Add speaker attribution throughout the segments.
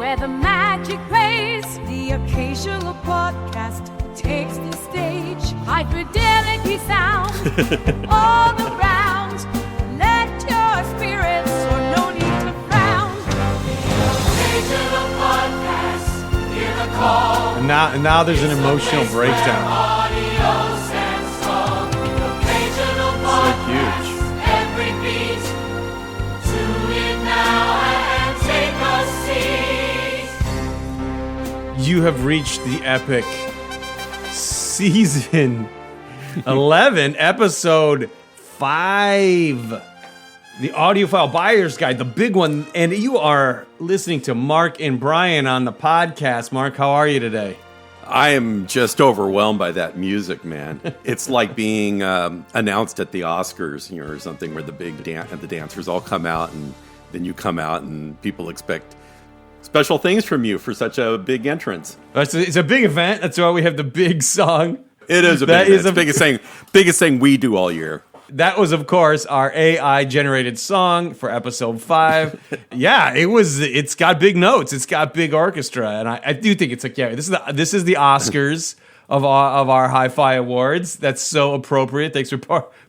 Speaker 1: where the magic plays. The occasional podcast takes the stage. High fidelity sound all around. Let your spirits soar, no need to frown. Occasional podcast, hear the call.
Speaker 2: And now there's an emotional breakdown. So huge.
Speaker 1: Every beat, tune in now and take a seat.
Speaker 2: You have reached the epic season 11, episode 5. The Audiophile Buyer's Guide, the big one. And you are listening to Mark and Brian on the podcast. Mark, how are you today?
Speaker 3: I am just overwhelmed by that music, man. It's like being announced at the Oscars, or something, where the big the dancers all come out, and then you come out, and people expect special things from you for such a big entrance.
Speaker 2: It's a big event. That's why we have the big song.
Speaker 3: It is a big event. It's the biggest thing we do all year.
Speaker 2: That was, of course, our AI-generated song for episode 5. Yeah, it's got big notes. It's got big orchestra. And I do think it's like, yeah, this is the Oscars of our Hi-Fi Awards. That's so appropriate. Thanks for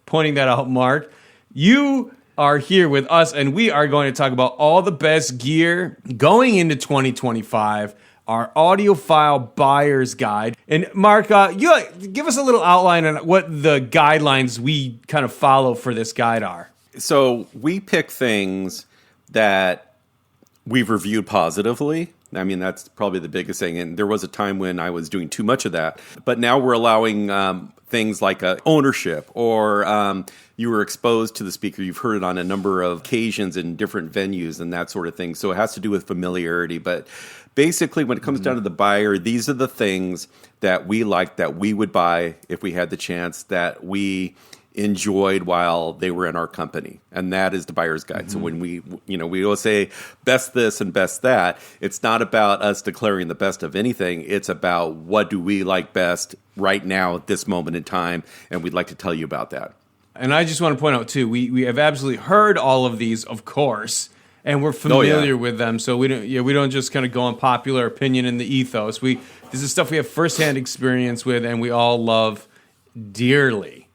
Speaker 2: pointing that out, Mark. You are here with us, and we are going to talk about all the best gear going into 2025. Our Audiophile Buyer's Guide. And Mark, you give us a little outline on what the guidelines we kind of follow for this guide are.
Speaker 3: So we pick things that we've reviewed positively. I mean, that's probably the biggest thing. And there was a time when I was doing too much of that. But now we're allowing things like ownership, or you were exposed to the speaker. You've heard it on a number of occasions in different venues and that sort of thing. So it has to do with familiarity. But basically, when it comes down to the buyer, these are the things that we like, that we would buy if we had the chance, that we enjoyed while they were in our company. And that is the buyer's guide. Mm-hmm. So when we always say best this and best that, it's not about us declaring the best of anything. It's about what do we like best right now at this moment in time. And we'd like to tell you about that.
Speaker 2: And I just want to point out, too, we have absolutely heard all of these, of course, and we're familiar with them. So we don't just kind of go on popular opinion in the ethos. This is stuff we have firsthand experience with, and we all love dearly.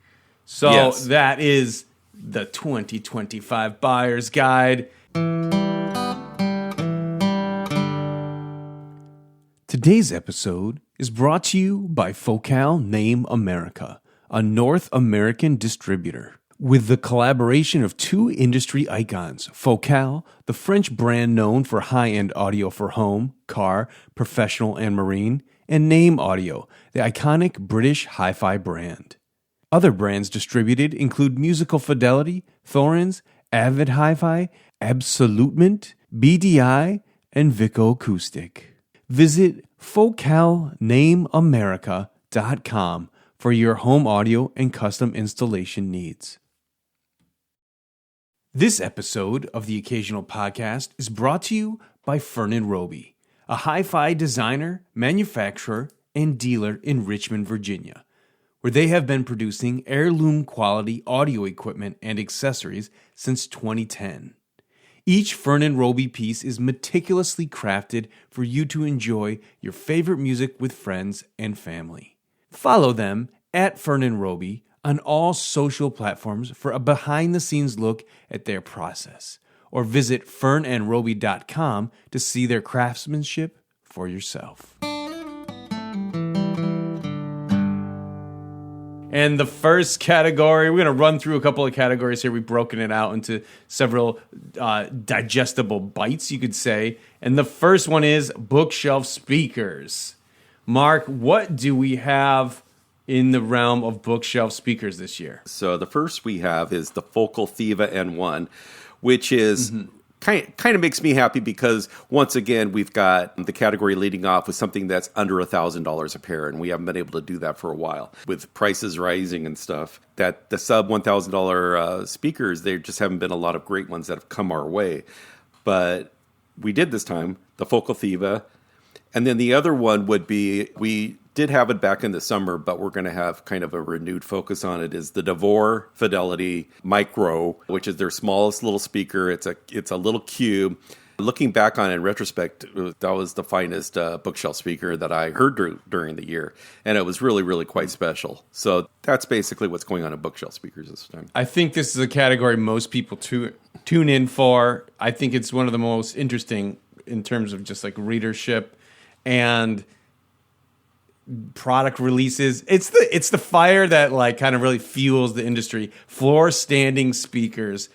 Speaker 2: So yes. That is the 2025 Buyer's Guide. Today's episode is brought to you by Focal Name America, a North American distributor. With the collaboration of two industry icons, Focal, the French brand known for high-end audio for home, car, professional, and marine, and Name Audio, the iconic British hi-fi brand. Other brands distributed include Musical Fidelity, Thorens, Avid Hi-Fi, Absolutement, BDI, and Vico Acoustic. Visit FocalNameAmerica.com for your home audio and custom installation needs. This episode of the Occasional Podcast is brought to you by Fernan Roby, a hi-fi designer, manufacturer, and dealer in Richmond, Virginia, where they have been producing heirloom-quality audio equipment and accessories since 2010. Each Fernan Roby piece is meticulously crafted for you to enjoy your favorite music with friends and family. Follow them at Fernan Roby on all social platforms for a behind-the-scenes look at their process, or visit fernandroby.com to see their craftsmanship for yourself. And the first category, we're going to run through a couple of categories here. We've broken it out into several digestible bites, you could say. And the first one is bookshelf speakers. Mark, what do we have in the realm of bookshelf speakers this year?
Speaker 3: So the first we have is the Focal Thiva N1, which is kind of makes me happy because, once again, we've got the category leading off with something that's under $1,000 a pair, and we haven't been able to do that for a while. With prices rising and stuff, that the sub $1,000 speakers, there just haven't been a lot of great ones that have come our way. But we did this time, the Focal Thiva. And then the other one would be, we did have it back in the summer, but we're going to have kind of a renewed focus on it, is the Devore Fidelity Micro, which is their smallest little speaker. It's a little cube. Looking back on it in retrospect, that was the finest bookshelf speaker that I heard during the year. And it was really, really quite special. So that's basically what's going on in bookshelf speakers this time.
Speaker 2: I think this is a category most people tune in for. I think it's one of the most interesting in terms of just like readership and product releases. It's the fire that like kind of really fuels the industry. Floor standing speakers.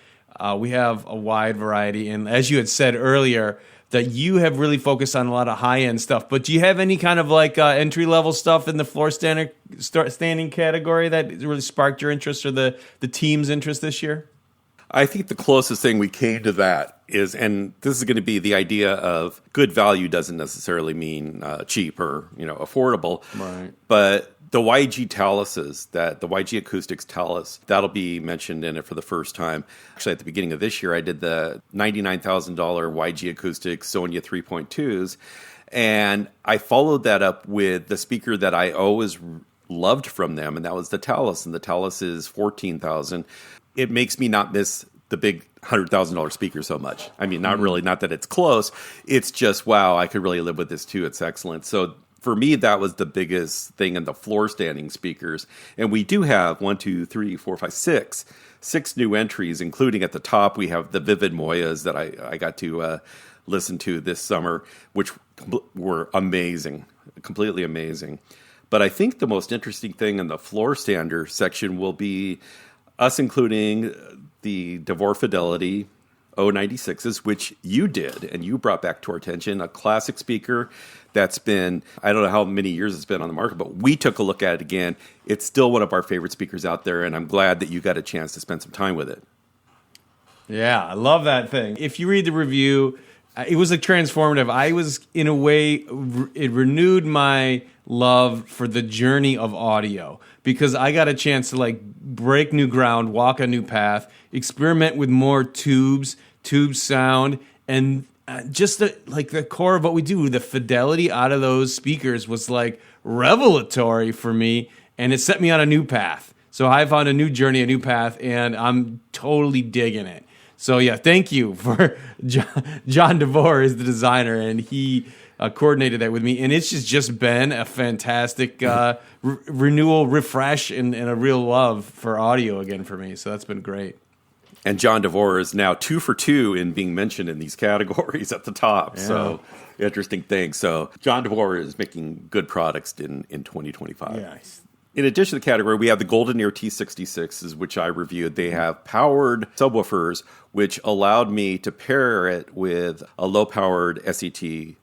Speaker 2: We have a wide variety, and as you had said earlier, that you have really focused on a lot of high end stuff. But do you have any kind of like entry level stuff in the floor standing category that really sparked your interest or the team's interest this year?
Speaker 3: I think the closest thing we came to that is, and this is going to be the idea of good value doesn't necessarily mean cheap or affordable,
Speaker 2: right?
Speaker 3: But the YG Taluses, the YG Acoustics Talus, that'll be mentioned in it for the first time. Actually, at the beginning of this year, I did the $99,000 YG Acoustics Sonia 3.2s, and I followed that up with the speaker that I always loved from them, and that was the Talus, and the Talus is $14,000. It makes me not miss the big $100,000 speaker so much. I mean, not really, not that it's close. It's just, wow, I could really live with this too. It's excellent. So for me, that was the biggest thing in the floor standing speakers. And we do have 6 new entries, including at the top, we have the Vivid Moyas that I got to listen to this summer, which were amazing, completely amazing. But I think the most interesting thing in the floor stander section will be us including the DeVore Fidelity 096s, which you did, and you brought back to our attention, a classic speaker that's been, I don't know how many years it's been on the market, but we took a look at it again. It's still one of our favorite speakers out there, and I'm glad that you got a chance to spend some time with it.
Speaker 2: Yeah, I love that thing. If you read the review, it was like transformative. I was, in a way, it renewed my love for the journey of audio because I got a chance to like break new ground, walk a new path, experiment with more tube sound, and just the core of what we do, the fidelity out of those speakers was like revelatory for me, and it set me on a new path. So I found a new journey, a new path, and I'm totally digging it. So yeah, thank you for John DeVore is the designer, and he coordinated that with me, and it's just been a fantastic renewal, refresh, and a real love for audio again for me. So that's been great.
Speaker 3: And John DeVore is now 2 for 2 in being mentioned in these categories at the top. Yeah. So interesting thing. So John DeVore is making good products in 2025.
Speaker 2: Yeah.
Speaker 3: In addition to the category, we have the Golden Ear T66s, which I reviewed. They have powered subwoofers, which allowed me to pair it with a low-powered SET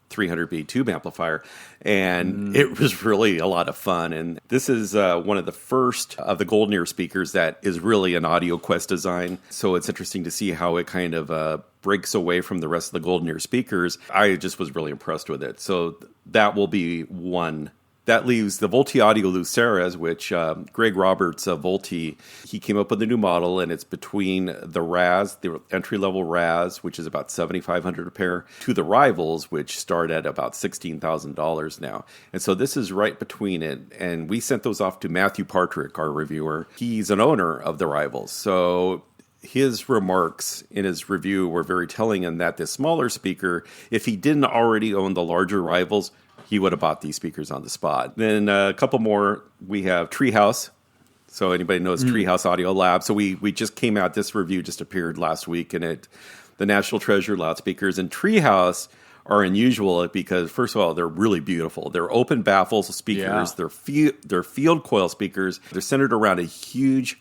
Speaker 3: 300B tube amplifier, and it was really a lot of fun. And this is one of the first of the Golden Ear speakers that is really an AudioQuest design, so it's interesting to see how it kind of breaks away from the rest of the Golden Ear speakers. I just was really impressed with it, so that will be one. That leaves the Volti Audio Luceras, which Greg Roberts of Volti, he came up with a new model, and it's between the Raz, the entry-level Raz, which is about $7,500 a pair, to the Rivals, which start at about $16,000 now. And so this is right between it, and we sent those off to Matthew Partrick, our reviewer. He's an owner of the Rivals, so his remarks in his review were very telling in that this smaller speaker, if he didn't already own the larger Rivals, he would have bought these speakers on the spot. Then a couple more. We have Treehouse. So anybody knows Treehouse Audio Lab. So we just came out. This review just appeared last week, and the National Treasure loudspeakers. And Treehouse are unusual because, first of all, they're really beautiful. They're open baffle speakers. Yeah. They're field coil speakers. They're centered around a huge,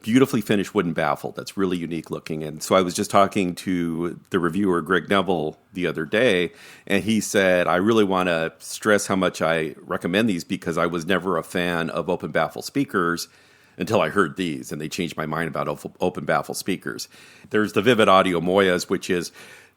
Speaker 3: beautifully finished wooden baffle that's really unique looking. And so I was just talking to the reviewer, Greg Neville, the other day, and he said, I really want to stress how much I recommend these because I was never a fan of open baffle speakers until I heard these, and they changed my mind about open baffle speakers. There's the Vivid Audio Moyas, which is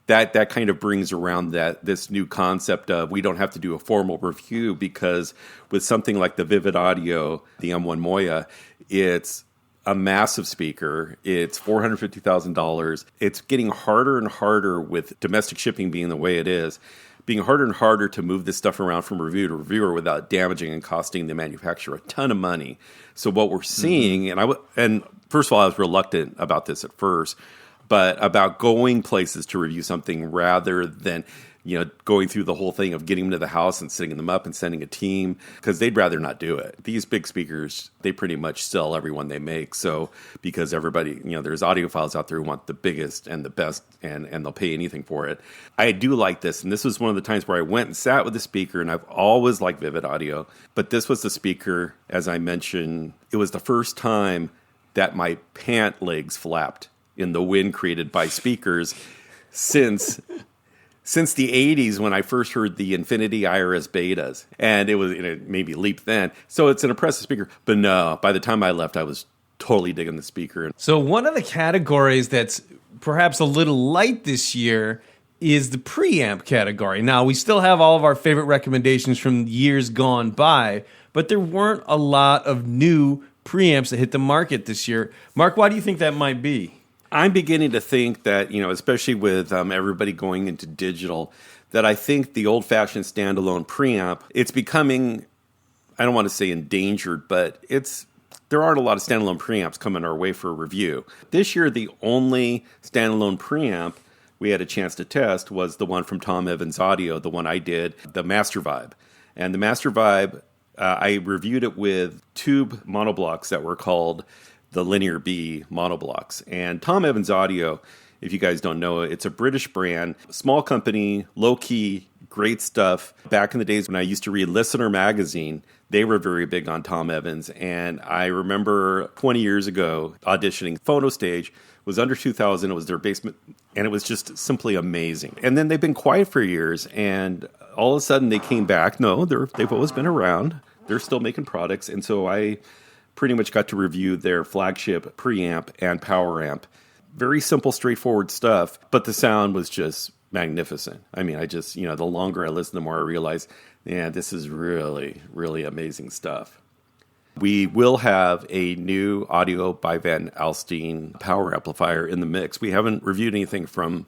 Speaker 3: that kind of brings around this new concept of we don't have to do a formal review because with something like the Vivid Audio, the M1 Moya, it's a massive speaker. It's $450,000. It's getting harder and harder with domestic shipping being the way it is, being harder and harder to move this stuff around from reviewer to reviewer without damaging and costing the manufacturer a ton of money. So what we're seeing, and first of all, I was reluctant about this at first, but about going places to review something rather than, going through the whole thing of getting them to the house and setting them up and sending a team, because they'd rather not do it. These big speakers, they pretty much sell every one they make. So because everybody, there's audiophiles out there who want the biggest and the best, and they'll pay anything for it. I do like this. And this was one of the times where I went and sat with the speaker, and I've always liked Vivid Audio. But this was the speaker, as I mentioned, it was the first time that my pant legs flapped in the wind created by speakers since the 80s, when I first heard the Infinity IRS betas, and it made me leap then. So it's an impressive speaker. But no, by the time I left, I was totally digging the speaker.
Speaker 2: So one of the categories that's perhaps a little light this year is the preamp category. Now, we still have all of our favorite recommendations from years gone by, but there weren't a lot of new preamps that hit the market this year. Mark, why do you think that might be?
Speaker 3: I'm beginning to think that, especially with everybody going into digital, that I think the old-fashioned standalone preamp, it's becoming, I don't want to say endangered, but there aren't a lot of standalone preamps coming our way for a review. This year, the only standalone preamp we had a chance to test was the one from Tom Evans Audio, the one I did, the Master Vibe. And the Master Vibe, I reviewed it with tube monoblocks that were called the Linear B monoblocks. And Tom Evans Audio, if you guys don't know, it's a British brand, small company, low-key, great stuff. Back in the days when I used to read Listener magazine, they were very big on Tom Evans. And I remember 20 years ago auditioning. Phono Stage was under 2,000. It was their basement, and it was just simply amazing. And then they've been quiet for years, and all of a sudden they came back. No, they've always been around. They're still making products. And so I pretty much got to review their flagship preamp and power amp. Very simple, straightforward stuff, but the sound was just magnificent. I mean, the longer I listened, the more I realized, this is really, really amazing stuff. We will have a new audio by Van Alstyne power amplifier in the mix. We haven't reviewed anything from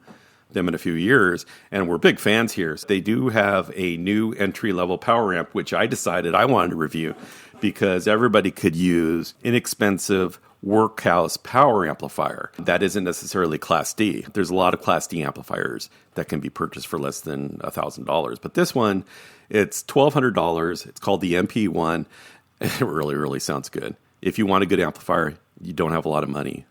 Speaker 3: them in a few years, and we're big fans here. They do have a new entry-level power amp, which I decided I wanted to review because everybody could use inexpensive workhouse power amplifier. That isn't necessarily Class D. There's a lot of Class D amplifiers that can be purchased for less than $1,000. But this one, it's $1,200. It's called the MP1. It really, really sounds good. If you want a good amplifier, you don't have a lot of money,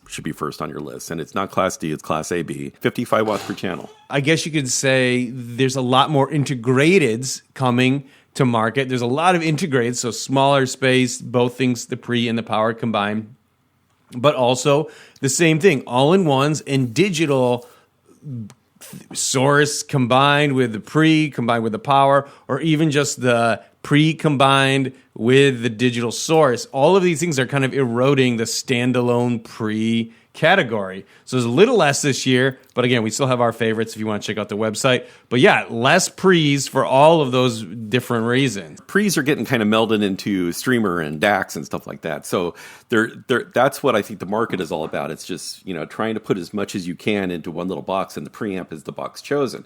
Speaker 3: should be first on your list. And it's not Class D, it's Class AB, 55 watts per channel.
Speaker 2: I guess you could say there's a lot more integrateds coming to market. There's a lot of integrated, so smaller space, both things, the pre and the power combined, but also the same thing, all-in-ones and digital source combined with the pre, combined with the power, or even just the pre combined with the digital source. All of these things are kind of eroding the standalone pre category. So there's a little less this year, but again, we still have our favorites if you want to check out the website. But yeah, less pre's for all of those different reasons.
Speaker 3: Pre's are getting kind of melded into streamer and DACs and stuff like that. So that's what I think the market is all about. It's just, trying to put as much as you can into one little box, and the preamp is the box chosen.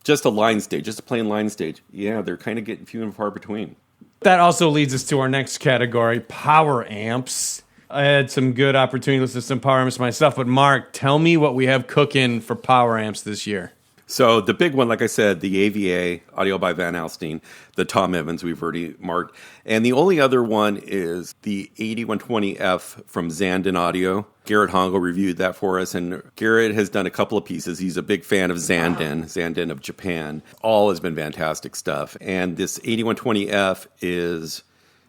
Speaker 3: Just a line stage, just a plain line stage. Yeah, they're kind of getting few and far between.
Speaker 2: That also leads us to our next category, power amps. I had some good opportunity to listen to some power amps myself, but Mark, tell me what we have cooking for power amps this year.
Speaker 3: So the big one, like I said, the AVA, Audio by Van Alstyne, the Tom Evans, we've already marked. And the only other one is the 8120F from Zandon Audio. Garrett Hongo reviewed that for us, and Garrett has done a couple of pieces. He's a big fan of Zandon of Japan. All has been fantastic stuff. And this 8120F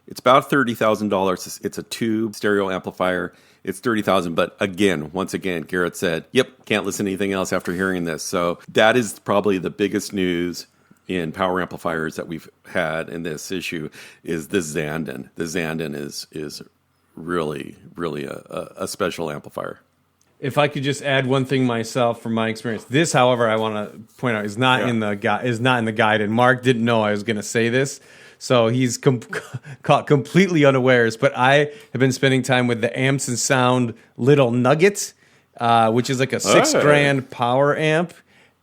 Speaker 3: it's about $30,000. It's a tube stereo amplifier. It's $30,000, but once again, Garrett said, "Yep, can't listen to anything else after hearing this." So that is probably the biggest news in power amplifiers that we've had in this issue is this Zandon. The Zandon is really, really a special amplifier.
Speaker 2: If I could just add one thing myself from my experience, this, however, I want to point out is not in the guide, and Mark didn't know I was going to say this. So he's caught completely unawares. But I have been spending time with the Amps and Sound Little Nugget, which is like a $6,000 power amp.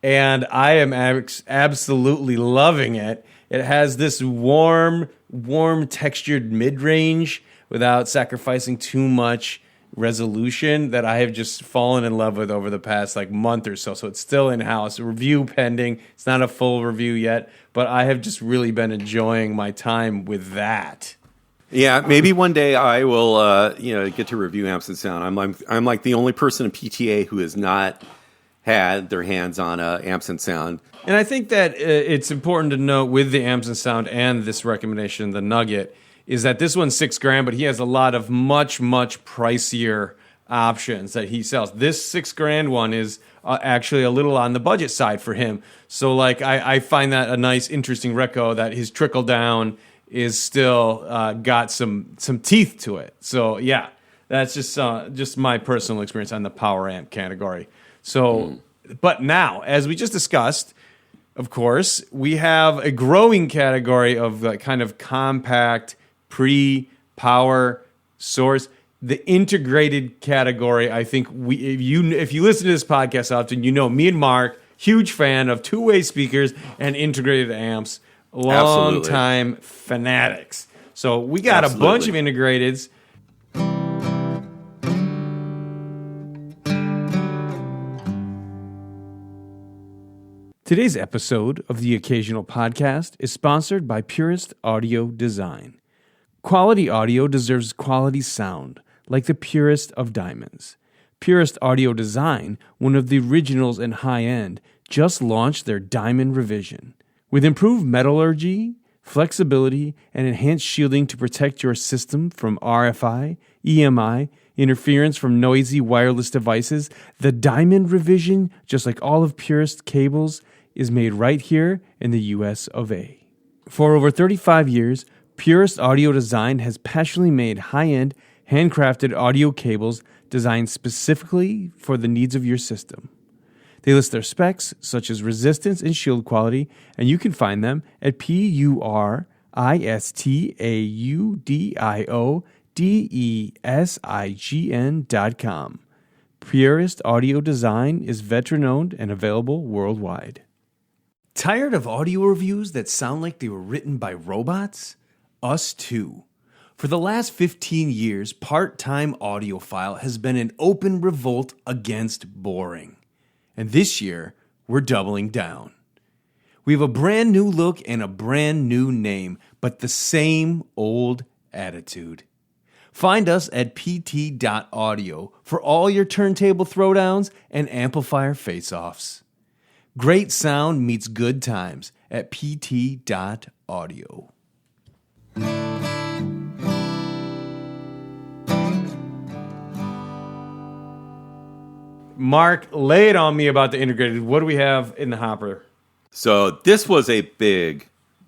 Speaker 2: And I am absolutely loving it. It has this warm textured mid-range without sacrificing too much resolution that I have just fallen in love with over the past like month or so. So it's still in-house, review pending. It's not a full review yet, but I have just really been enjoying my time with that.
Speaker 3: Yeah, maybe one day I will, get to review amps and sound. I'm like the only person in PTA who has not had their hands on amps and sound.
Speaker 2: And I think that it's important to note with the amps and sound and this recommendation, the Nugget, is that this one's $6,000, but he has a lot of much pricier options that he sells. This $6,000 one is actually a little on the budget side for him. So like I find that a nice, interesting reco that his trickle down is still got some teeth to it. So yeah, that's just my personal experience on the power amp category. So, but now, as we just discussed, of course, we have a growing category of kind of compact pre-power source. The integrated category, I think if you listen to this podcast often, you know me and Mark, huge fan of two-way speakers and integrated amps, long-time fanatics. So we got a bunch of integrateds. Today's episode of the Occasional Podcast is sponsored by Purist Audio Design. Quality audio deserves quality sound, like the purest of diamonds. Purist Audio Design, one of the originals and high-end, just launched their Diamond Revision. With improved metallurgy, flexibility, and enhanced shielding to protect your system from RFI, EMI, interference from noisy wireless devices, the Diamond Revision, just like all of Purist cables, is made right here in the US of A. For over 35 years, Purist Audio Design has passionately made high-end, handcrafted audio cables designed specifically for the needs of your system. They list their specs, such as resistance and shield quality, and you can find them at PuristAudioDesign.com. Purist Audio Design is veteran-owned and available worldwide. Tired of audio reviews that sound like they were written by robots? Us too. For the last 15 years, Part-Time Audiophile has been an open revolt against boring. And this year, we're doubling down. We have a brand new look and a brand new name, but the same old attitude. Find us at pt.audio for all your turntable throwdowns and amplifier face-offs. Great sound meets good times at pt.audio. Mark, lay it on me about the integrated. What do we have in the hopper?
Speaker 3: So this was a big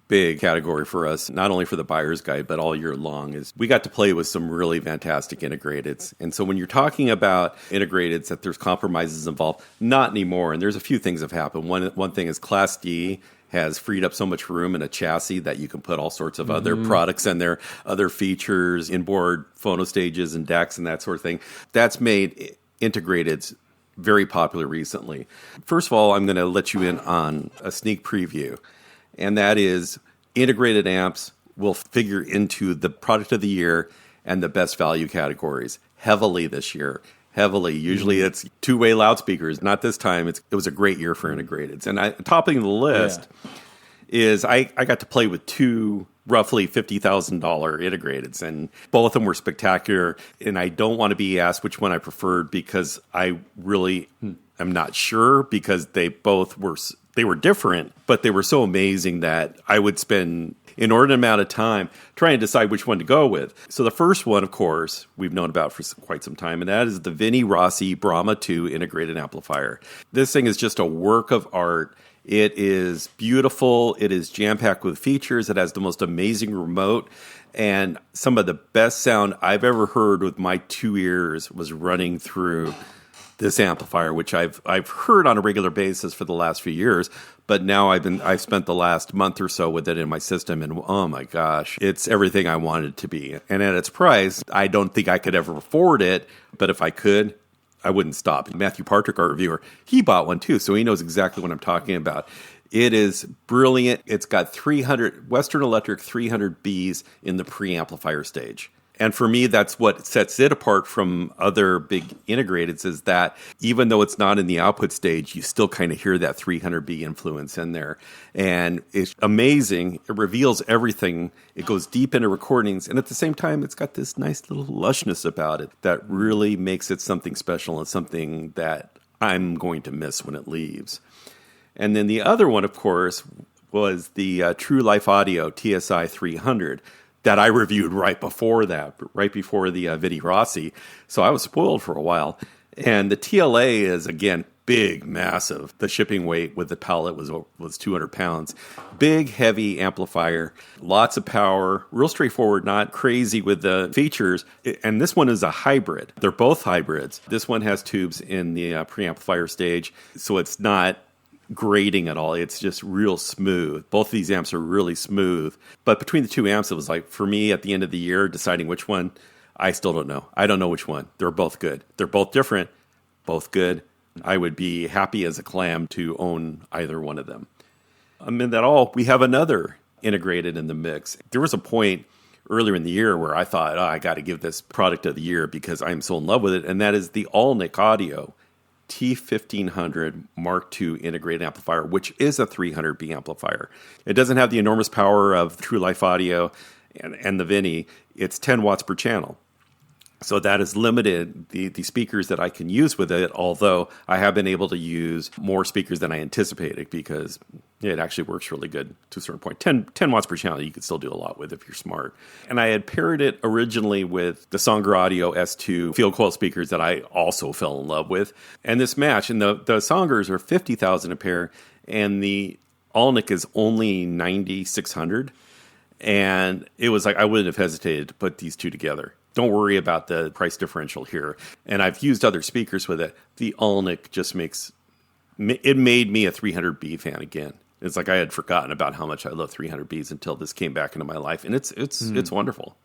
Speaker 3: category for us, not only for the buyer's guide, but all year long. Is we got to play with some really fantastic integrateds. And so when you're talking about integrateds, that there's compromises involved, not anymore. And there's a few things have happened. One thing is Class D has freed up so much room in a chassis that you can put all sorts of other products in there, other features, inboard phono stages and decks and that sort of thing. That's made integrateds very popular recently. First of all, I'm going to let you in on a sneak preview, and that is integrated amps will figure into the product of the year and the best value categories heavily this year. Heavily. Usually it's two-way loudspeakers. Not this time. It was a great year for integrateds. And topping the list is I got to play with two roughly $50,000 integrateds, and both of them were spectacular. And I don't want to be asked which one I preferred because I really am not sure, because they were different, but they were so amazing that I would spend an inordinate amount of time trying to decide which one to go with. So the first one, of course, we've known about for quite some time, and that is the Vinnie Rossi Brahma 2 integrated amplifier. This thing is just a work of art. It is beautiful. It is jam-packed with features. It has the most amazing remote. And some of the best sound I've ever heard with my two ears was running through this amplifier, which I've heard on a regular basis for the last few years. But now I've spent the last month or so with it in my system, and oh my gosh, it's everything I wanted it to be. And at its price, I don't think I could ever afford it. But if I could, I wouldn't stop. Matthew Partrick, our reviewer, he bought one too, so he knows exactly what I'm talking about. It is brilliant. It's got 300 Western Electric 300Bs in the preamplifier stage. And for me, that's what sets it apart from other big integrateds, is that even though it's not in the output stage, you still kind of hear that 300B influence in there. And it's amazing. It reveals everything. It goes deep into recordings. And at the same time, it's got this nice little lushness about it that really makes it something special and something that I'm going to miss when it leaves. And then the other one, of course, was the True Life Audio TSI 300 that I reviewed right before the Vidi Rossi. So I was spoiled for a while. And the TLA is, again, big, massive. The shipping weight with the pallet was 200 pounds. Big, heavy amplifier, lots of power, real straightforward, not crazy with the features. And this one is a hybrid. They're both hybrids. This one has tubes in the preamplifier stage, so it's not grating at all. It's just real smooth. Both of these amps are really smooth. But between the two amps, it was like, for me, at the end of the year, deciding which one, I still don't know. I don't know which one. They're both good. They're both different, both good. I would be happy as a clam to own either one of them. Amid that all, we have another integrated in the mix. There was a point earlier in the year where I thought, I got to give this product of the year because I'm so in love with it, and that is the Alnic Audio T1500 Mark II integrated amplifier, which is a 300B amplifier. It doesn't have the enormous power of True Life Audio and the Vini. It's 10 watts per channel. So that has limited the speakers that I can use with it, although I have been able to use more speakers than I anticipated because it actually works really good to a certain point. 10 watts per channel, you can still do a lot with if you're smart. And I had paired it originally with the Songer Audio S2 field coil speakers that I also fell in love with. And this match, and the Songers are $50,000 a pair, and the Alnic is only $9,600. And it was like, I wouldn't have hesitated to put these two together. Don't worry about the price differential here. And I've used other speakers with it. The Alnic just made me a 300B fan again. It's like I had forgotten about how much I love 300Bs until this came back into my life. And it's wonderful.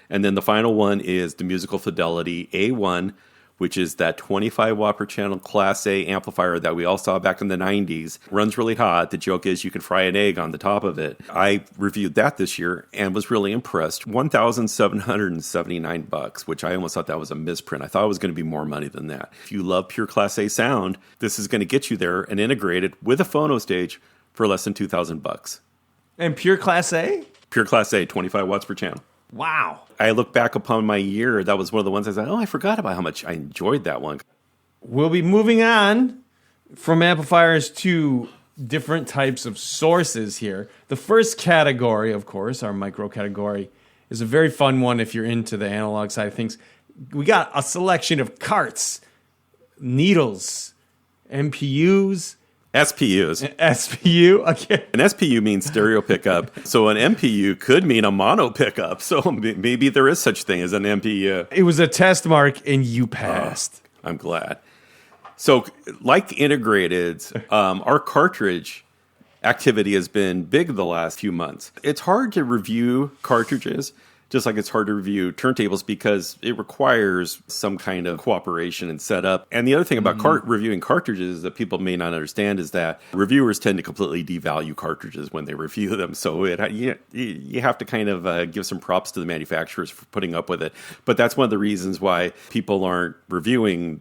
Speaker 3: And then the final one is the Musical Fidelity A1, which is that 25 watt per channel Class A amplifier that we all saw back in the 90s. Runs really hot. The joke is you can fry an egg on the top of it. I reviewed that this year and was really impressed. $1,779, which I almost thought that was a misprint. I thought it was going to be more money than that. If you love pure Class A sound, this is going to get you there and integrated with a phono stage for less than $2,000.
Speaker 2: And pure Class A?
Speaker 3: Pure Class A, 25 watts per channel.
Speaker 2: Wow.
Speaker 3: I look back upon my year. That was one of the ones I said, I forgot about how much I enjoyed that one.
Speaker 2: We'll be moving on from amplifiers to different types of sources here. The first category, of course, our micro category, is a very fun one if you're into the analog side of things. We got a selection of carts, needles, MPUs,
Speaker 3: SPUs.
Speaker 2: SPU, okay.
Speaker 3: An SPU means stereo pickup, so an MPU could mean a mono pickup. So maybe there is such thing as an MPU.
Speaker 2: It was a test mark, and you passed.
Speaker 3: I'm glad. So, like integrateds, our cartridge activity has been big the last few months. It's hard to review cartridges, just like it's hard to review turntables because it requires some kind of cooperation and setup. And the other thing about reviewing cartridges that people may not understand is that reviewers tend to completely devalue cartridges when they review them. So you have to kind of give some props to the manufacturers for putting up with it. But that's one of the reasons why people aren't reviewing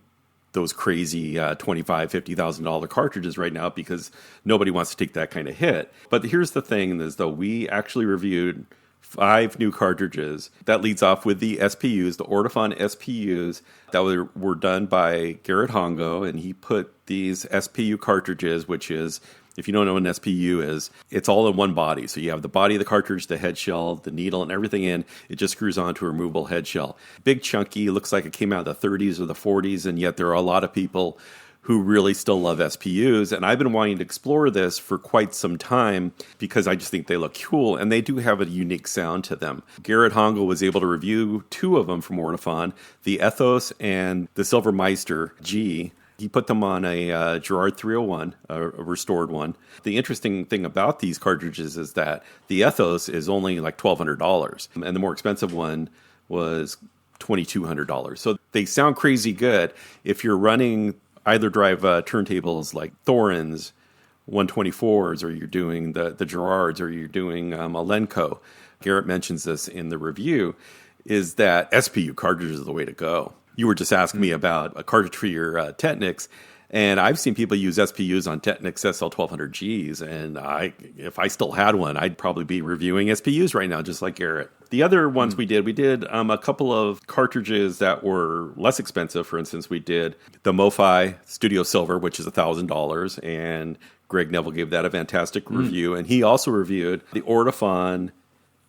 Speaker 3: those crazy $25,000, $50,000 cartridges right now, because nobody wants to take that kind of hit. But here's the thing is, though, we actually reviewed 5 new cartridges. That leads off with the SPUs, the Audiophile SPUs that were done by Garrett Hongo, and he put these SPU cartridges, which is, if you don't know what an SPU is, it's all in one body. So you have the body of the cartridge, the head shell, the needle, and everything in. It just screws onto a removable head shell. Big, chunky, looks like it came out of the 30s or the 40s, and yet there are a lot of people who really still love SPUs. And I've been wanting to explore this for quite some time because I just think they look cool, and they do have a unique sound to them. Garrett Hongo was able to review 2 of them from Audiophile, the Ethos and the Silvermeister G. He put them on a Gerard 301, a restored one. The interesting thing about these cartridges is that the Ethos is only like $1,200, and the more expensive one was $2,200. So they sound crazy good. If you're running either drive turntables like Thorens, 124s, or you're doing the Gerards, or you're doing a Lenco. Garrett mentions this in the review. is that SPU cartridges are the way to go. You were just asking me about a cartridge for your Technics, and I've seen people use SPUs on Technics SL1200Gs, and if I still had one, I'd probably be reviewing SPUs right now, just like Garrett. The other ones we did a couple of cartridges that were less expensive. For instance, we did the MoFi Studio Silver, which is $1,000, and Greg Neville gave that a fantastic review, and he also reviewed the Audiophile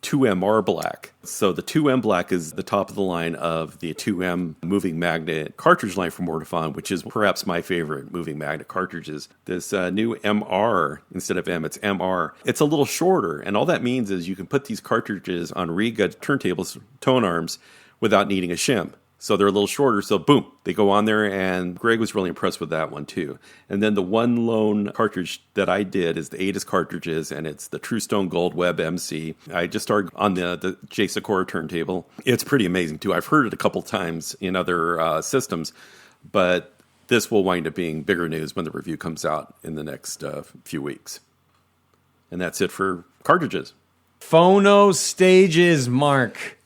Speaker 3: 2MR Black. So the 2M Black is the top of the line of the 2M moving magnet cartridge line from Audiophile, which is perhaps my favorite moving magnet cartridges. This new MR, instead of M, it's MR. It's a little shorter, and all that means is you can put these cartridges on Riga turntables, tone arms, without needing a shim. So they're a little shorter, so boom, they go on there, and Greg was really impressed with that one too. And then the one lone cartridge that I did is the ATIS cartridges, and it's the True Stone Gold Web MC. I just started on the J. Sikora turntable. It's pretty amazing too. I've heard it a couple times in other systems, but this will wind up being bigger news when the review comes out in the next few weeks. And that's it for cartridges.
Speaker 2: Phono stages, Mark.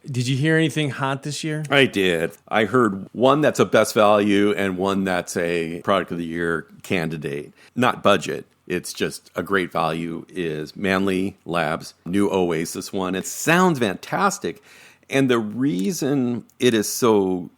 Speaker 2: Did you hear anything hot this year?
Speaker 3: I did. I heard one that's a best value and one that's a product of the year candidate. Not budget. It's just a great value is Manley Labs' new Oasis one. It sounds fantastic. And the reason it is so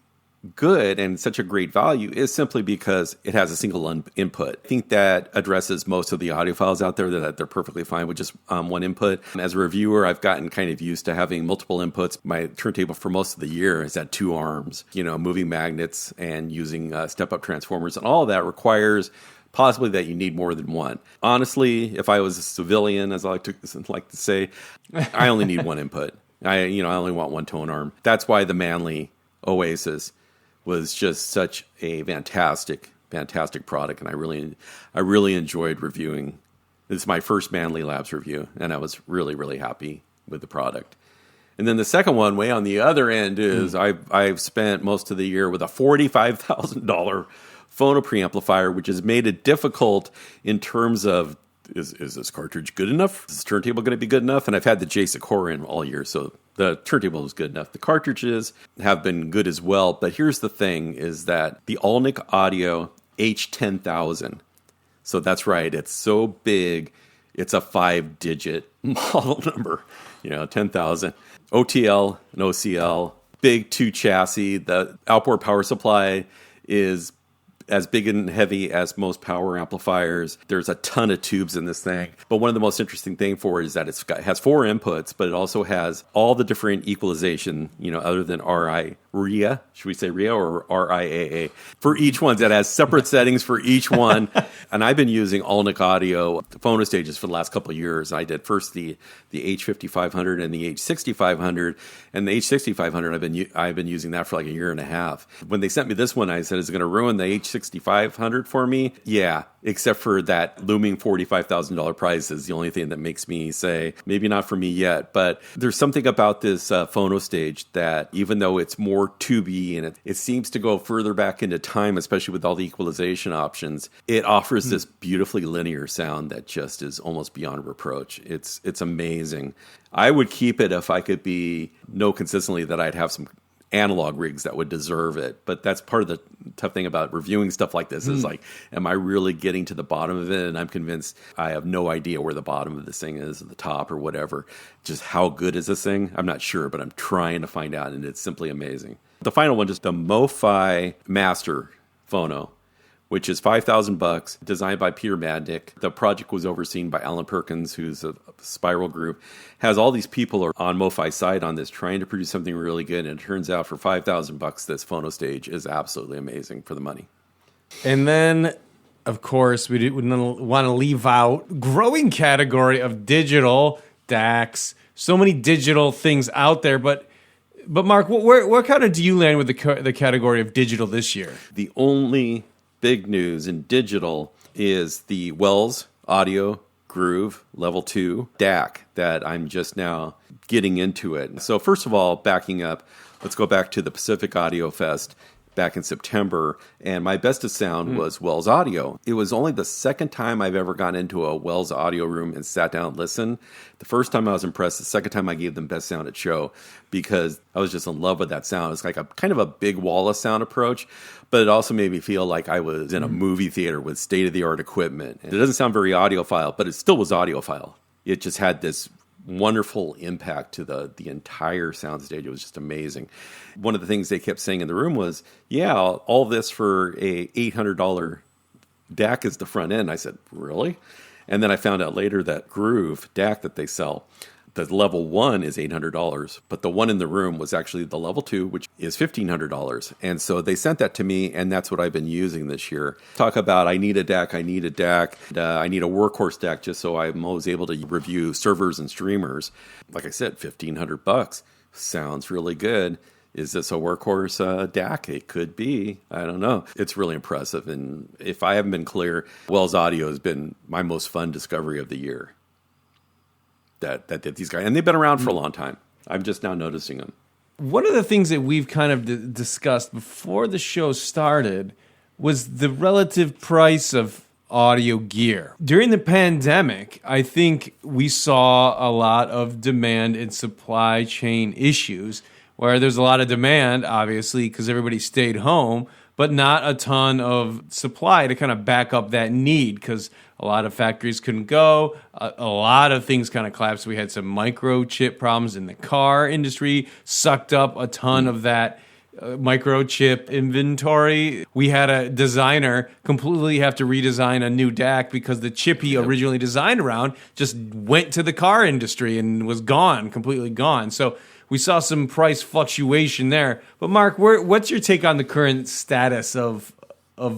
Speaker 3: good and such a great value is simply because it has a single input. I think that addresses most of the audiophiles out there that they're perfectly fine with just one input. As a reviewer, I've gotten kind of used to having multiple inputs. My turntable for most of the year is at 2 arms, moving magnets and using step-up transformers, and all of that requires possibly that you need more than one. Honestly, if I was a civilian, as I like to say, I only need one input. I only want one tone arm. That's why the Manley Oasis was just such a fantastic product, and I really enjoyed reviewing. This is my first Manley Labs review, and I was really, really happy with the product. And then the second one, way on the other end, is I've spent most of the year with a $45,000 phono preamplifier, which has made it difficult in terms of, is this cartridge good enough? Is this turntable going to be good enough? And I've had the J. Sikora in all year, so the turntable is good enough. The cartridges have been good as well, but here's the thing, is that the Alnic Audio H10000, so that's right, it's so big, it's a 5-digit model number, 10,000. OTL and OCL, big 2 chassis. The outboard power supply is as big and heavy as most power amplifiers. There's a ton of tubes in this thing. But one of the most interesting things for it is that it has 4 inputs, but it also has all the different equalization, other than RIA, should we say RIA or RIAA? For each one, that has separate settings for each one. And I've been using Alnic Audio phono stages for the last couple of years. I did first the H5500 and the H6500. And the H6500, I've been using that for like a year and a half. When they sent me this one, I said, is it going to ruin the H6500 for me? Yeah, except for that looming $45,000 price is the only thing that makes me say, maybe not for me yet. But there's something about this phono stage that, even though it's more tubey and it seems to go further back into time, especially with all the equalization options, it offers this beautifully linear sound that just is almost beyond reproach. It's amazing. I would keep it if I could know consistently that I'd have some analog rigs that would deserve it. But that's part of the tough thing about reviewing stuff like this is like, am I really getting to the bottom of it? And I'm convinced I have no idea where the bottom of this thing is, at the top or whatever. Just how good is this thing? I'm not sure, but I'm trying to find out, and it's simply amazing. The final one is the MoFi Master Phono, which is $5,000, designed by Peter Madnick. The project was overseen by Alan Perkins, who's a Spiral Group. Has all these people on MoFi's side on this, trying to produce something really good, and it turns out for $5,000, this phono stage is absolutely amazing for the money.
Speaker 2: And then, of course, we want to leave out growing category of digital DACs. So many digital things out there, but Mark, where kind of do you land with the category of digital this year?
Speaker 3: The only big news in digital is the Wells Audio Groove Level 2 DAC that I'm just now getting into it. So first of all, backing up, let's go back to the Pacific Audio Fest back in September, and my best of sound was Wells Audio. It was only the second time I've ever gone into a Wells Audio room and sat down and listened. The first time I was impressed. The second time I gave them best sound at show because I was just in love with that sound. It's like a kind of a big wall of sound approach, but it also made me feel like I was in a movie theater with state-of-the-art equipment. And it doesn't sound very audiophile, but it still was audiophile. It just had this wonderful impact to the entire soundstage. It was just amazing. One of the things they kept saying in the room was, yeah, all this for a $800 DAC is the front end. I said, really? And then I found out later that Groove DAC that they sell, the level 1 is $800, but the one in the room was actually the level 2, which is $1,500. And so they sent that to me, and that's what I've been using this year. Talk about I need a DAC, I need a DAC, I need a workhorse DAC just so I'm always able to review servers and streamers. Like I said, $1,500 sounds really good. Is this a workhorse DAC? It could be. I don't know. It's really impressive. And if I haven't been clear, Wells Audio has been my most fun discovery of the year. That these guys, and they've been around for a long time. I'm just now noticing them.
Speaker 2: One of the things that we've kind of discussed before the show started was the relative price of audio gear. During the pandemic, I think we saw a lot of demand and supply chain issues where there's a lot of demand, obviously, because everybody stayed home, but not a ton of supply to kind of back up that need because a lot of factories couldn't go. A lot of things kind of collapsed. We had some microchip problems in the car industry, sucked up a ton of that microchip inventory. We had a designer completely have to redesign a new DAC because the chip he originally designed around just went to the car industry and was gone, completely gone. So we saw some price fluctuation there. But Mark, what's your take on the current status of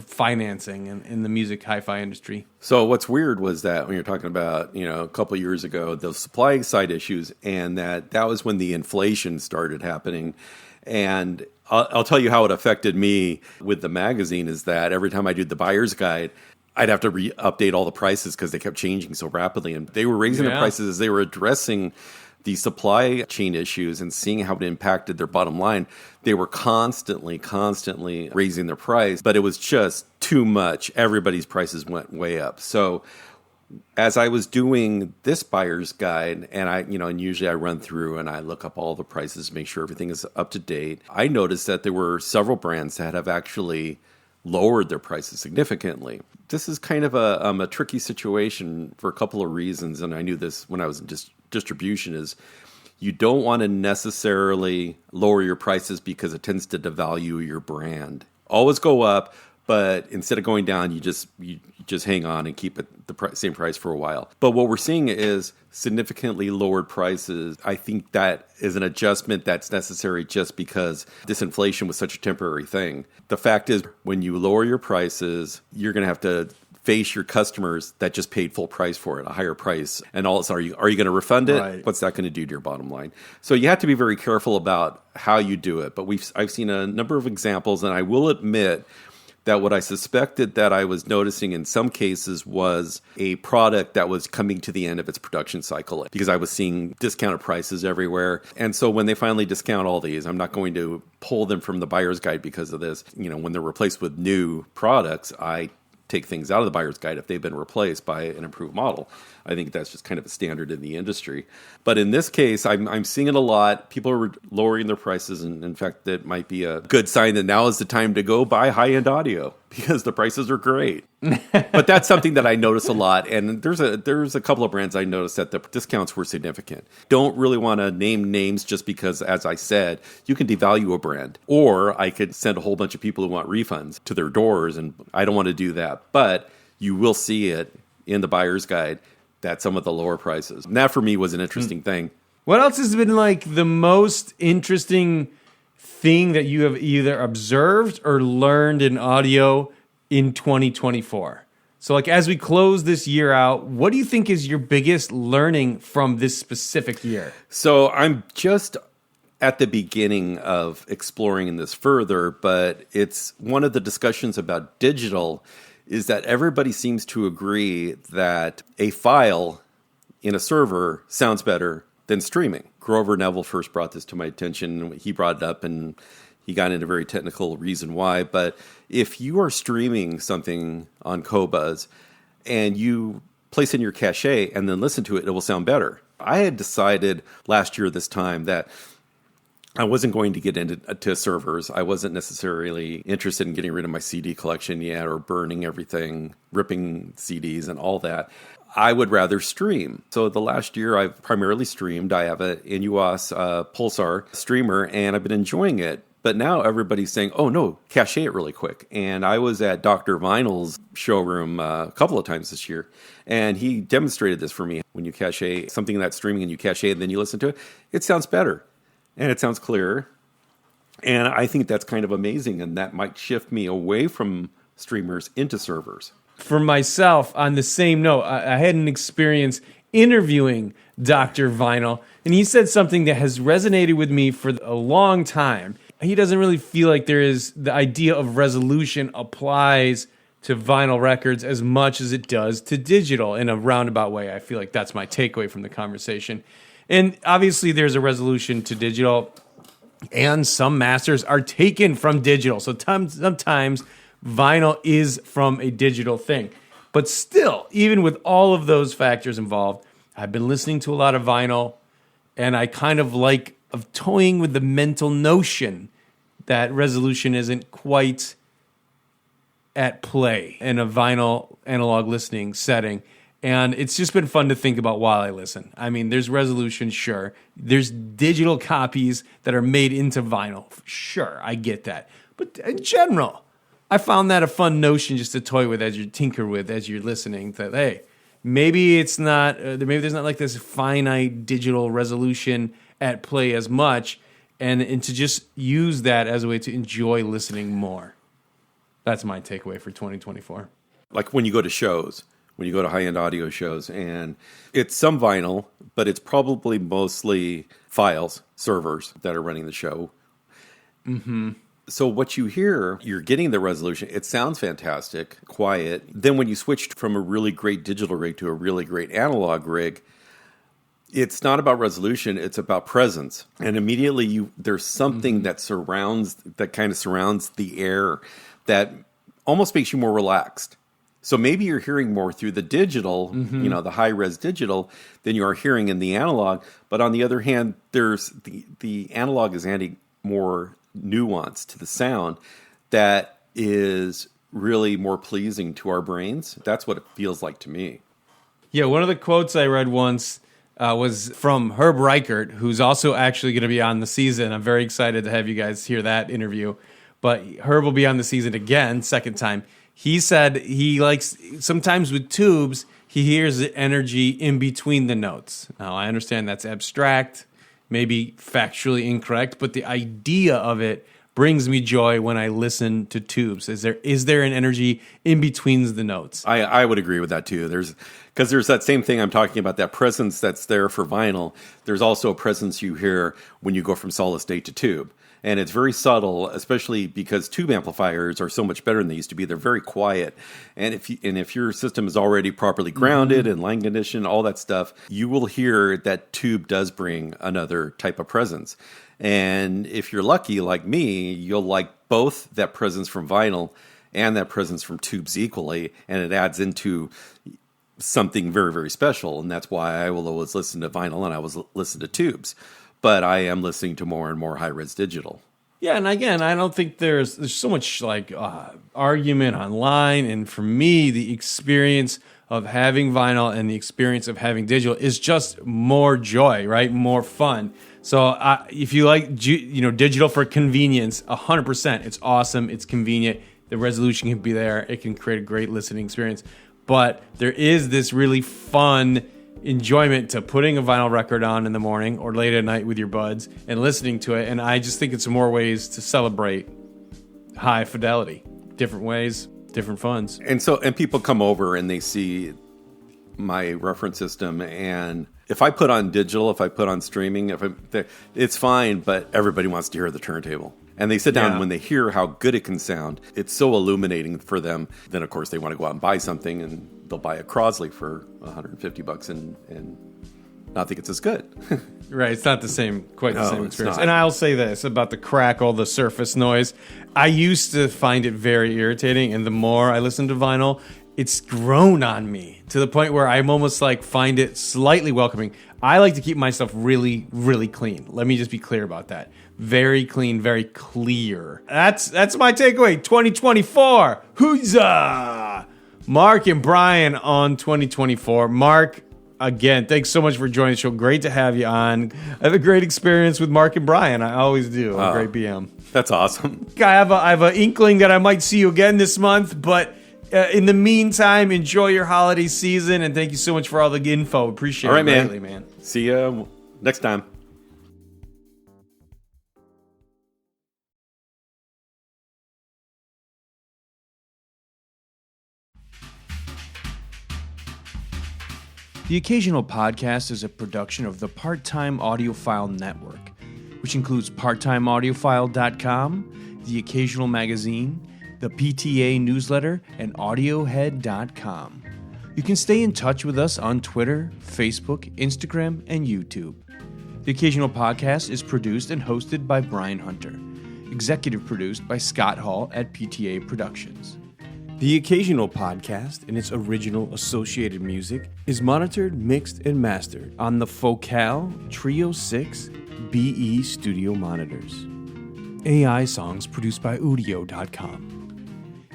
Speaker 2: financing in the music hi-fi industry?
Speaker 3: So what's weird was that when you're talking about, a couple of years ago, the supply side issues, and that was when the inflation started happening. And I'll tell you how it affected me with the magazine is that every time I do the buyer's guide, I'd have to update all the prices because they kept changing so rapidly. And they were raising the prices as they were addressing the supply chain issues and seeing how it impacted their bottom line. They were constantly raising their price, but it was just too much. Everybody's prices went way up. So as I was doing this buyer's guide, and and usually I run through and I look up all the prices, make sure everything is up to date, I noticed that there were several brands that have actually lowered their prices significantly. This is kind of a tricky situation for a couple of reasons, and I knew this when I was in distribution, is you don't want to necessarily lower your prices because it tends to devalue your brand. Always go up, but instead of going down, you just hang on and keep it the same price for a while. But what we're seeing is significantly lowered prices. I think that is an adjustment that's necessary just because this inflation was such a temporary thing. The fact is, when you lower your prices, you're going to have to face your customers that just paid full price for it, a higher price. And also, are you going to refund it?
Speaker 2: Right.
Speaker 3: What's that going to do to your bottom line? So you have to be very careful about how you do it. But I've seen a number of examples, and I will admit that what I suspected that I was noticing in some cases was a product that was coming to the end of its production cycle because I was seeing discounted prices everywhere. And so when they finally discount all these, I'm not going to pull them from the buyer's guide because of this. When they're replaced with new products, I take things out of the buyer's guide if they've been replaced by an improved model. I think that's just kind of a standard in the industry. But in this case, I'm seeing it a lot. People are lowering their prices, and in fact, that might be a good sign that now is the time to go buy high-end audio because the prices are great. But that's something that I notice a lot, and there's a couple of brands I noticed that the discounts were significant. Don't really want to name names just because, as I said, you can devalue a brand, or I could send a whole bunch of people who want refunds to their doors, and I don't want to do that. But you will see it in the buyer's guide at some of the lower prices. And that for me was an interesting thing.
Speaker 2: What else has been like the most interesting thing that you have either observed or learned in audio in 2024? So like as we close this year out, what do you think is your biggest learning from this specific year?
Speaker 3: So I'm just at the beginning of exploring this further, but it's one of the discussions about digital is that everybody seems to agree that a file in a server sounds better than streaming. Grover Neville first brought this to my attention. He brought it up, and he got into a very technical reason why. But if you are streaming something on Qobuz and you place in your cache and then listen to it, it will sound better. I had decided last year this time that I wasn't going to get into servers. I wasn't necessarily interested in getting rid of my CD collection yet, or burning everything, ripping CDs and all that. I would rather stream. So the last year I've primarily streamed. I have an Inuos Pulsar streamer, and I've been enjoying it. But now everybody's saying, oh no, cache it really quick. And I was at Dr. Vinyl's showroom a couple of times this year, and he demonstrated this for me. When you cache something that's streaming and you cache it and then you listen to it, it sounds better. And it sounds clearer. And I think that's kind of amazing. And that might shift me away from streamers into servers.
Speaker 2: For myself, on the same note, I had an experience interviewing Dr. Vinyl, and he said something that has resonated with me for a long time. He doesn't really feel like the idea of resolution applies to vinyl records as much as it does to digital in a roundabout way. I feel like that's my takeaway from the conversation. And obviously there's a resolution to digital, and some masters are taken from digital. So sometimes vinyl is from a digital thing. But still, even with all of those factors involved, I've been listening to a lot of vinyl, and I kind of like toying with the mental notion that resolution isn't quite at play in a vinyl analog listening setting. And it's just been fun to think about while I listen. I mean, there's resolution, sure. There's digital copies that are made into vinyl. Sure, I get that. But in general, I found that a fun notion just to toy with, as you tinker with, as you're listening. That, hey, maybe it's not, maybe there's not like this finite digital resolution at play as much, and to just use that as a way to enjoy listening more. That's my takeaway for 2024.
Speaker 3: Like when you go to shows, when you go to high-end audio shows, and it's some vinyl, but it's probably mostly files, servers that are running the show. Mm-hmm. So what you hear, you're getting the resolution. It sounds fantastic, quiet. Then when you switch from a really great digital rig to a really great analog rig, it's not about resolution, it's about presence. And immediately there's something that kind of surrounds the air that almost makes you more relaxed. So maybe you're hearing more through the digital, the high-res digital, than you are hearing in the analog. But on the other hand, there's the analog is adding more nuance to the sound that is really more pleasing to our brains. That's what it feels like to me.
Speaker 2: Yeah, one of the quotes I read once was from Herb Reichert, who's also actually going to be on the season. I'm very excited to have you guys hear that interview. But Herb will be on the season again, second time. He said he likes, sometimes with tubes, he hears the energy in between the notes. Now, I understand that's abstract, maybe factually incorrect, but the idea of it brings me joy when I listen to tubes. Is there an energy in between the notes?
Speaker 3: I would agree with that too. Because there's that same thing I'm talking about, that presence that's there for vinyl. There's also a presence you hear when you go from solid state to tube. And it's very subtle, especially because tube amplifiers are so much better than they used to be. They're very quiet. And if your system is already properly grounded and line conditioned, all that stuff, you will hear that tube does bring another type of presence. And if you're lucky, like me, you'll like both that presence from vinyl and that presence from tubes equally. And it adds into something very, very special. And that's why I will always listen to vinyl and I always listen to tubes. But I am listening to more and more high-res digital.
Speaker 2: Yeah, and again, I don't think there's so much like argument online. And for me, the experience of having vinyl and the experience of having digital is just more joy, right? More fun. So if you like, digital for convenience, 100%, it's awesome. It's convenient. The resolution can be there. It can create a great listening experience. But there is this really fun enjoyment to putting a vinyl record on in the morning or late at night with your buds and listening to it. And I just think it's more ways to celebrate high fidelity, different ways, different funds.
Speaker 3: And people come over and they see my reference system, and if I put on digital, if I put on streaming, it's fine, but everybody wants to hear the turntable. And they sit down when they hear how good it can sound. It's so illuminating for them. Then, of course, they want to go out and buy something, and they'll buy a Crosley for $150 and not think it's as good.
Speaker 2: Right, it's not quite the
Speaker 3: No,
Speaker 2: same
Speaker 3: it's
Speaker 2: experience.
Speaker 3: not.
Speaker 2: And I'll say this about the crackle, the surface noise. I used to find it very irritating, and the more I listen to vinyl, it's grown on me to the point where I'm almost like find it slightly welcoming. I like to keep my stuff really, really clean. Let me just be clear about that. Very clean, very clear. That's my takeaway. 2024. Huzzah! Mark and Brian on 2024. Mark, again, thanks so much for joining the show. Great to have you on. I have a great experience with Mark and Brian. I always do. A great BM.
Speaker 3: That's awesome.
Speaker 2: I have an inkling that I might see you again this month, but in the meantime, enjoy your holiday season, and thank you so much for all the info. Appreciate
Speaker 3: All
Speaker 2: it
Speaker 3: right, man.
Speaker 2: greatly, man.
Speaker 3: See you next time.
Speaker 2: The Occasional Podcast is a production of the Part-Time Audiophile Network, which includes parttimeaudiophile.com, The Occasional Magazine, the PTA newsletter, and audiohead.com. You can stay in touch with us on Twitter, Facebook, Instagram, and YouTube. The Occasional Podcast is produced and hosted by Brian Hunter, executive produced by Scott Hall at PTA Productions. The Occasional Podcast and its original associated music is monitored, mixed, and mastered on the Focal Trio 6 BE studio monitors. AI songs produced by Audio.com.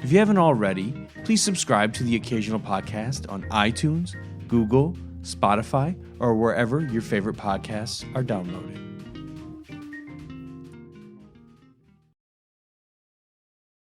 Speaker 2: If you haven't already, please subscribe to The Occasional Podcast on iTunes, Google, Spotify, or wherever your favorite podcasts are downloaded.